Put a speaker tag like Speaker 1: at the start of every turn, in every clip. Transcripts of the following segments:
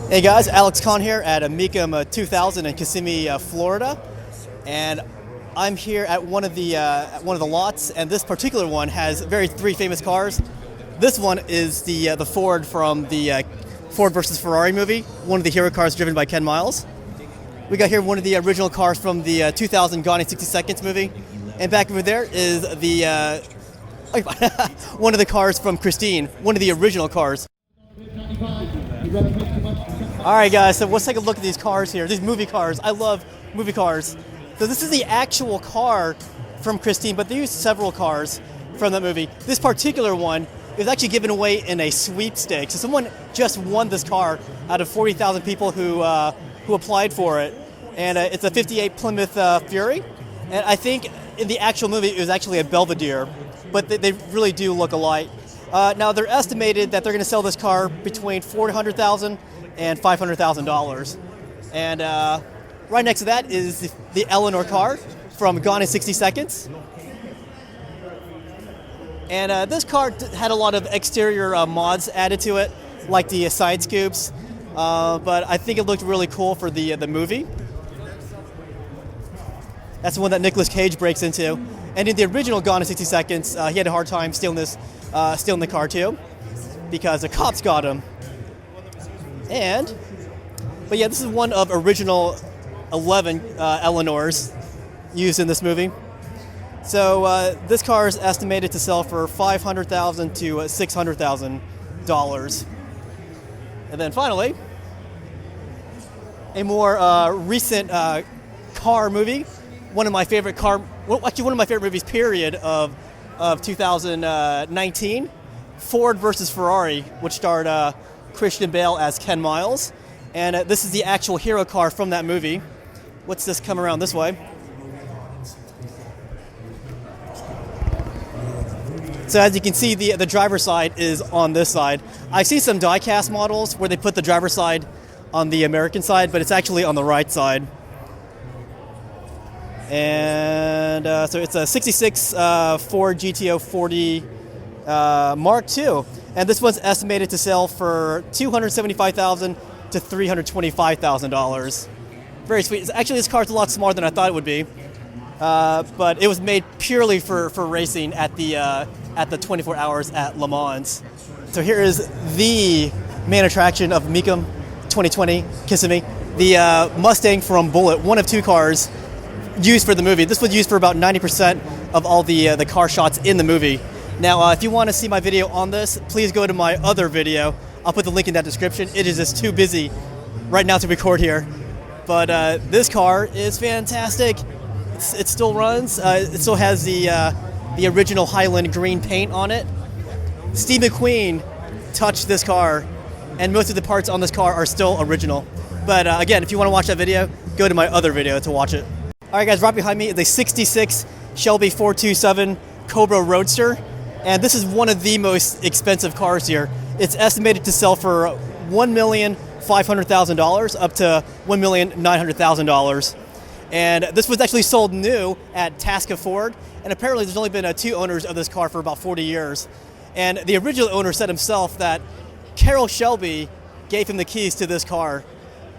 Speaker 1: Hey guys, Alex Kahn here at Mecum 2000 in Kissimmee, Florida, and I'm here at one of the lots. And this particular one has three famous cars. This one is the Ford from the Ford versus Ferrari movie, one of the hero cars driven by Ken Miles. We got here one of the original cars from the 2000 Gone in 60 Seconds movie, and back over there is the one of the cars from Christine, one of the original cars. All right, guys, so let's take a look at these cars here, these movie cars. I love movie cars. So this is the actual car from Christine, but they used several cars from that movie. This particular one is actually given away in a sweepstakes. So someone just won this car out of 40,000 people who applied for it. And it's a 58 Plymouth Fury. And I think in the actual movie, it was actually a Belvedere, but they really do look alike. Now, they're estimated that they're going to sell this car between $400,000 and $500,000. And right next to that is the Eleanor Car from Gone in 60 Seconds. And this car had a lot of exterior mods added to it, like the side scoops. But I think it looked really cool for the movie. That's the one that Nicolas Cage breaks into. And in the original Gone in 60 Seconds, he had a hard time stealing the car too, because the cops got him. But yeah, this is one of original 11 Eleanors used in this movie. So this car is estimated to sell for $500,000 to $600,000. And then finally, a more recent car movie. One of my favorite movies, period, of 2019, Ford versus Ferrari, which starred Christian Bale as Ken Miles. And this is the actual hero car from that movie. Let's just come around this way. So as you can see, the driver's side is on this side. I've seen some die-cast models where they put the driver's side on the American side, but it's actually on the right side. And so it's a 66 Ford GTO 40 Mark II. And this one's estimated to sell for $275,000 to $325,000. Very sweet. Actually, this car's a lot smaller than I thought it would be. But it was made purely for racing at the 24 Hours at Le Mans. So here is the main attraction of Mecum 2020 Kissimmee, the Mustang from Bullitt, one of two cars used for the movie. This was used for about 90% of all the car shots in the movie. Now, if you want to see my video on this, please go to my other video. I'll put the link in that description. It is just too busy right now to record here. But this car is fantastic. It still runs. It still has the original Highland green paint on it. Steve McQueen touched this car, and most of the parts on this car are still original. But again, if you want to watch that video, go to my other video to watch it. All right, guys, right behind me is a 66 Shelby 427 Cobra Roadster, and this is one of the most expensive cars here. It's estimated to sell for $1,500,000 up to $1,900,000. And this was actually sold new at Tasca Ford, and apparently there's only been two owners of this car for about 40 years. And the original owner said himself that Carroll Shelby gave him the keys to this car.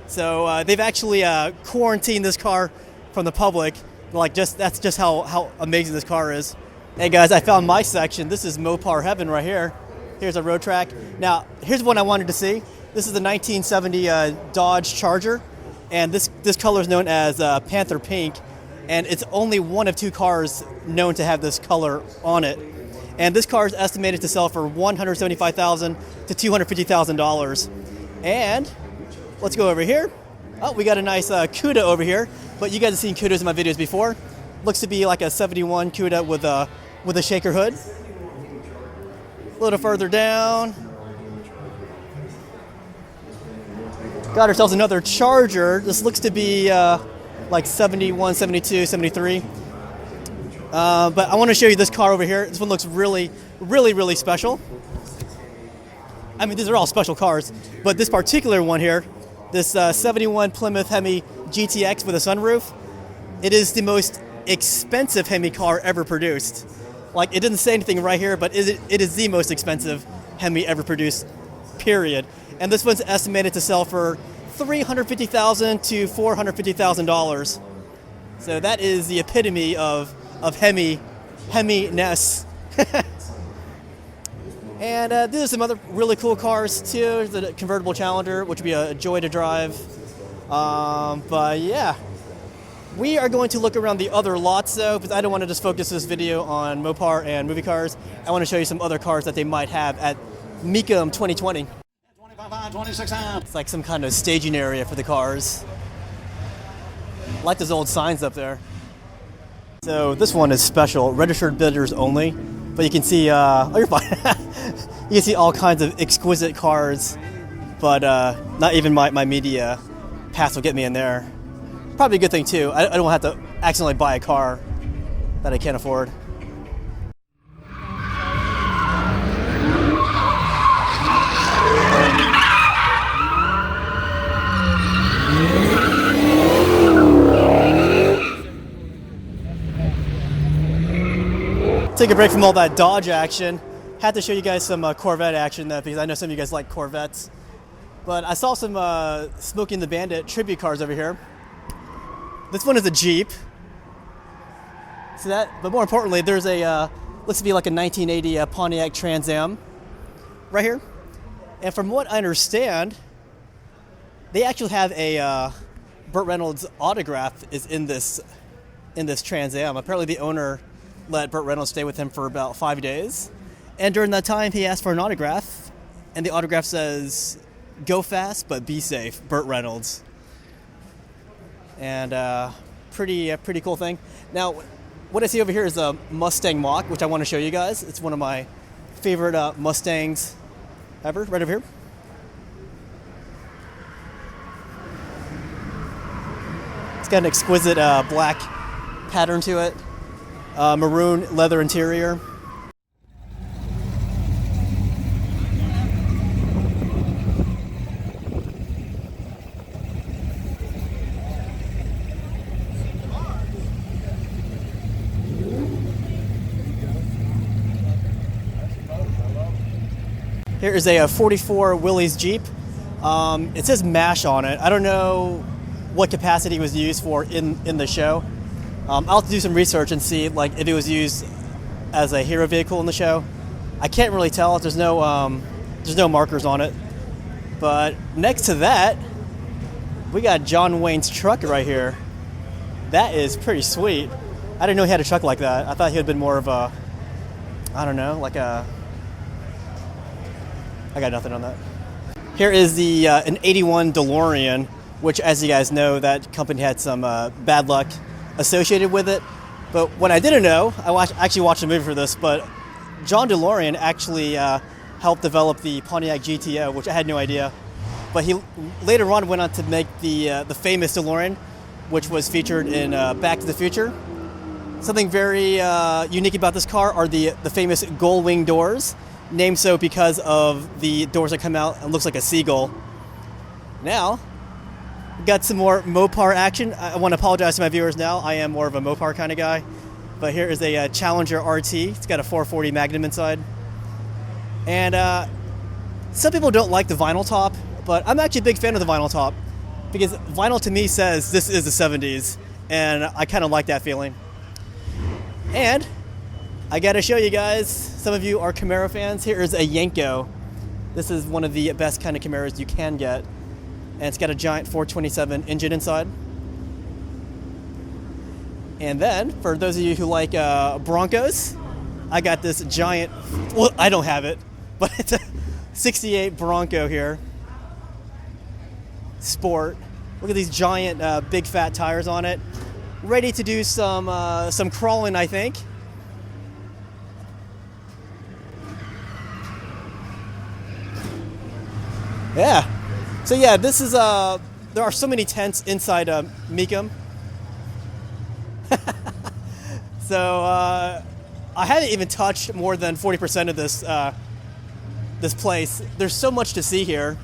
Speaker 1: So they've actually quarantined this car from the public. That's just how amazing this car is. Hey guys, I found my section. This is Mopar heaven right here. Here's a road track. Now, here's one I wanted to see. This is the 1970 Dodge Charger, and this color is known as Panther Pink, and it's only one of two cars known to have this color on it. And this car is estimated to sell for $175,000 to $250,000. And let's go over here. Oh, we got a nice Cuda over here, but you guys have seen Cudas in my videos before. Looks to be like a 71 Cuda with a shaker hood. A little further down, got ourselves another Charger. This looks to be like 71, 72, 73. But I want to show you this car over here. This one looks really, really, really special. I mean, these are all special cars, but this particular one here, this 71 Plymouth Hemi GTX with a sunroof, it is the most expensive Hemi car ever produced. Like, it didn't say anything right here, but it is the most expensive Hemi ever produced, period. and this one's estimated to sell for $350,000 to $450,000. So that is the epitome of Hemi-ness. And these are some other really cool cars too. The convertible Challenger, which would be a joy to drive. But yeah, we are going to look around the other lots though, because I don't want to just focus this video on Mopar and movie cars. I want to show you some other cars that they might have at Mecum 2020. It's like some kind of staging area for the cars. I like those old signs up there. So this one is special, registered bidders only. But you can see, oh, you're fine. You can see all kinds of exquisite cars, but not even my media pass will get me in there. Probably a good thing too. I don't have to accidentally buy a car that I can't afford. Take a break from all that Dodge action. Had to show you guys some Corvette action because I know some of you guys like Corvettes. But I saw some Smokey and the Bandit tribute cars over here. This one is a Jeep. See that? But more importantly, there's a looks to be like a 1980 Pontiac Trans Am right here. And from what I understand, they actually have a Burt Reynolds autograph is in this Trans Am. Apparently, the owner let Burt Reynolds stay with him for about 5 days. And during that time, he asked for an autograph. And the autograph says, "Go fast, but be safe, Burt Reynolds." And pretty cool thing. Now, what I see over here is a Mustang Mach, which I want to show you guys. It's one of my favorite Mustangs ever, right over here. It's got an exquisite black pattern to it. Maroon leather interior. Here is a 44 Willys Jeep. It says MASH on it. I don't know what capacity it was used for in the show. I'll have to do some research and see like if it was used as a hero vehicle in the show. I can't really tell. There's no markers on it. But next to that, we got John Wayne's truck right here. That is pretty sweet. I didn't know he had a truck like that. I thought he had been more of a, I don't know, like a. I got nothing on that. Here is the an 81 Delorean, which, as you guys know, that company had some bad luck associated with it. But what I didn't know, I actually watched a movie for this, but John DeLorean actually helped develop the Pontiac GTO, which I had no idea. But he later on went on to make the famous DeLorean, which was featured in Back to the Future. Something very unique about this car are the famous gull wing doors, named so because of the doors that come out and looks like a seagull. Now, we got some more Mopar action. I want to apologize to my viewers now. I am more of a Mopar kind of guy. But here is a Challenger RT. It's got a 440 Magnum inside. And some people don't like the vinyl top, but I'm actually a big fan of the vinyl top because vinyl to me says this is the 70s, and I kind of like that feeling. And I got to show you guys, some of you are Camaro fans. Here is a Yenko. This is one of the best kind of Camaros you can get. And it's got a giant 427 engine inside. And then, for those of you who like Broncos, I got this giant, well, I don't have it, but it's a 68 Bronco here. Sport. Look at these giant, big fat tires on it. Ready to do some crawling, I think. Yeah. So yeah, this is there are so many tents inside Mecum. So I haven't even touched more than 40% of this place. There's so much to see here,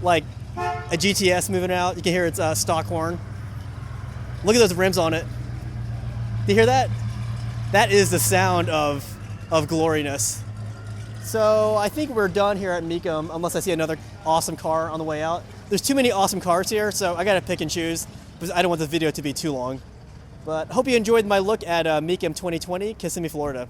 Speaker 1: like a GTS moving out. You can hear its stock horn. Look at those rims on it. Do you hear that? That is the sound of gloriness. So I think we're done here at Mecum, unless I see another awesome car on the way out. There's too many awesome cars here, so I gotta pick and choose because I don't want the video to be too long. But hope you enjoyed my look at Mecum 2020, Kissimmee, Florida.